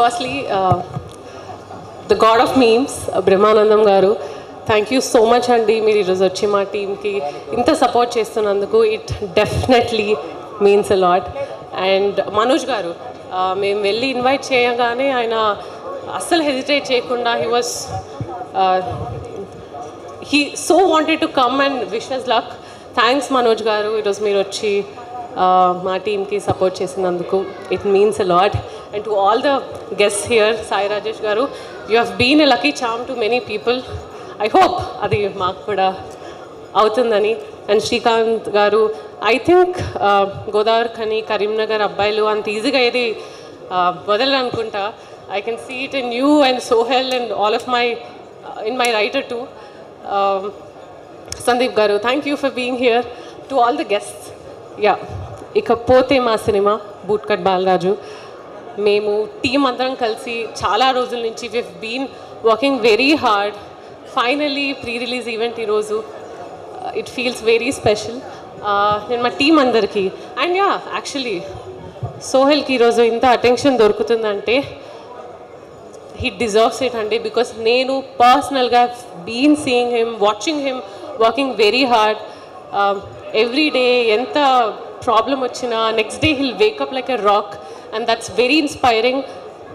Firstly, the god of memes, Brahmanandam garu, thank you so much andi meer iroju vachi ma team ki inta support chestunnanduku. It definitely means a lot. And Manoj garu, మేము వెళ్ళి invite చేయగానే ఆయన అస్సలు hesitate చేయకుండా he so wanted to come and wish us luck. Thanks Manoj garu, ఈరోజు మీరు వచ్చి మా టీమ్కి సపోర్ట్ చేసినందుకు. It means a lot. And to all the guests here, Sai Rajesh garu, you have been a lucky charm to many people. I hope అది మాకు కూడా అవుతుందని. అండ్ శ్రీకాంత్ గారు, ఐ థింక్ గోదావరి ఖని కరీంనగర్ అబ్బాయిలు అంత ఈజీగా ఏది వదలనుకుంటా. I can see it in you and Sohel and all of in my writer too. Sandeep గారు, thank you for being here. To all the guests. Yeah, ఇకపోతే మా సినిమా బూట్కట్ బాలరాజు, మేము టీం అందరం కలిసి చాలా రోజుల నుంచి we have been working very hard. Finally pre release event ఈరోజు. It feels very special. నేను మా టీం అందరికీ అండ్ యా యాక్చువల్లీ సోహెల్కి ఈరోజు ఇంత అటెన్షన్ దొరుకుతుందంటే he deserves it అండి. బికాస్ నేను పర్సనల్గా been seeing him, watching him working very hard every day. ఎంత ప్రాబ్లం వచ్చినా next day he'll wake up like a rock and that's very inspiring.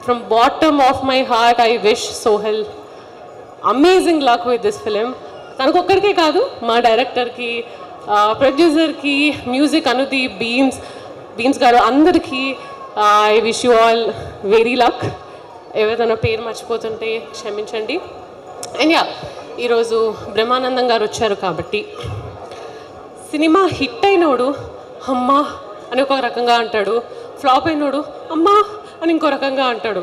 From bottom of my heart I wish Sohel amazing luck with this film. తనకు ఒక్కరికే కాదు, మా డైరెక్టర్కి, ప్రొడ్యూసర్కి, music Anudeep, beans గారు, అందరికీ I wish you all very luck. ఎవరైనా పేరు మర్చిపోతుంటే క్షమించండి. అండ్ యా, ఈరోజు బ్రహ్మానందం గారు వచ్చారు కాబట్టి సినిమా హిట్ అయినోడు అమ్మా అని ఒక రకంగా అంటాడు, ఫ్లాప్ అయినోడు అమ్మా అని ఇంకో రకంగా అంటాడు.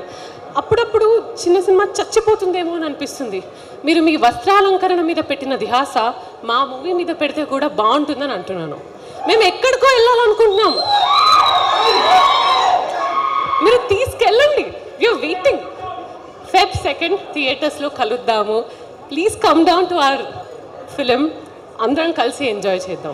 అప్పుడప్పుడు చిన్న సినిమా చచ్చిపోతుందేమో అని అనిపిస్తుంది. మీరు మీ వస్త్రాలంకరణ మీద పెట్టిన ధ్యాస మా మూవీ మీద పెడితే కూడా బాగుంటుందని అంటున్నాను. మేము ఎక్కడికో వెళ్ళాలనుకుంటున్నాం, మీరు తీసుకెళ్ళండి. We are waiting. Feb 2nd థియేటర్స్లో కలుద్దాము. Please come down to our film. అందరం కలిసి ఎంజాయ్ చేద్దాం.